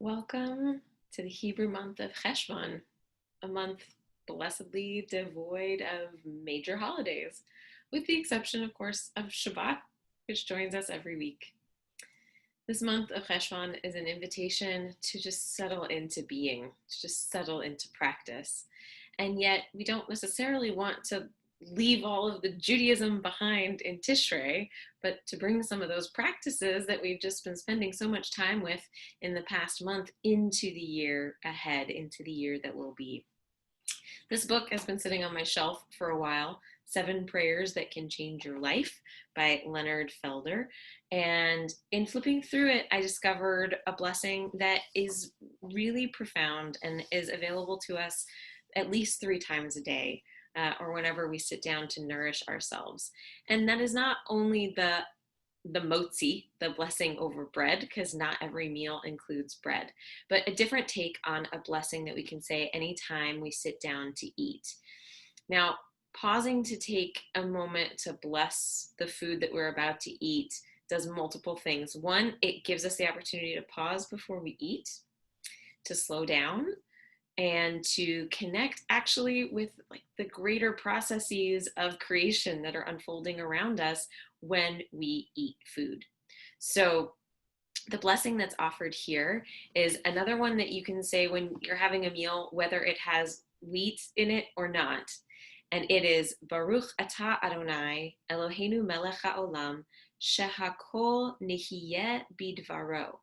Welcome to the Hebrew month of Cheshvan, a month blessedly devoid of major holidays, with the exception, of course, of Shabbat, which joins us every week. This month of Cheshvan is an invitation to just settle into being, to just settle into practice. And yet, we don't necessarily want to leave all of the Judaism behind in Tishrei, but to bring some of those practices that we've just been spending so much time with in the past month into the year ahead, into the year that will be. This book has been sitting on my shelf for a while, Seven Prayers That Can Change Your Life by Leonard Felder. And in flipping through it, I discovered a blessing that is really profound and is available to us at least 3 times a day. Or whenever we sit down to nourish ourselves. And that is not only the motzi, the blessing over bread, because not every meal includes bread, but a different take on a blessing that we can say anytime we sit down to eat. Now, pausing to take a moment to bless the food that we're about to eat does multiple things. One, it gives us the opportunity to pause before we eat, to slow down, and to connect actually with like the greater processes of creation that are unfolding around us when we eat food. So the blessing that's offered here is another one that you can say when you're having a meal, whether it has wheat in it or not. And it is Baruch Atah Adonai Eloheinu melech haolam shehakol nihiyeh bidvaro,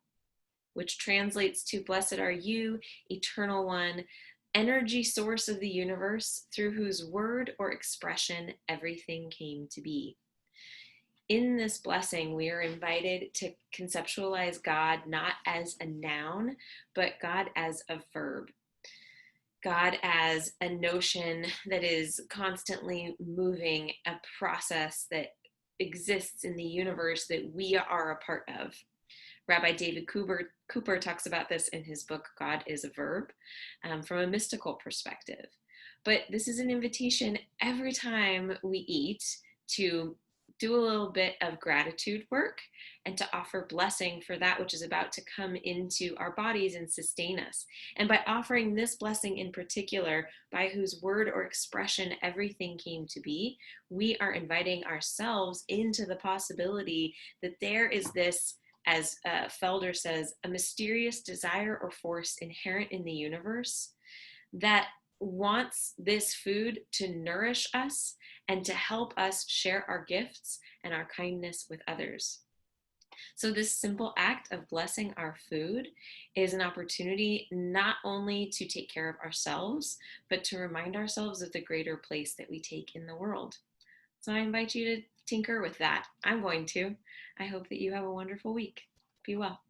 which translates to Blessed are you, eternal one, energy source of the universe, through whose word or expression everything came to be. In this blessing, we are invited to conceptualize God not as a noun, but God as a verb. God as a notion that is constantly moving, a process that exists in the universe that we are a part of. Rabbi David Cooper talks about this in his book, God is a Verb, from a mystical perspective. But this is an invitation every time we eat to do a little bit of gratitude work and to offer blessing for that which is about to come into our bodies and sustain us. And by offering this blessing in particular, by whose word or expression everything came to be, we are inviting ourselves into the possibility that there is this, as Felder says, a mysterious desire or force inherent in the universe that wants this food to nourish us and to help us share our gifts and our kindness with others. So this simple act of blessing our food is an opportunity not only to take care of ourselves, but to remind ourselves of the greater place that we take in the world. So I invite you to tinker with that. I'm going to. I hope that you have a wonderful week. Be well.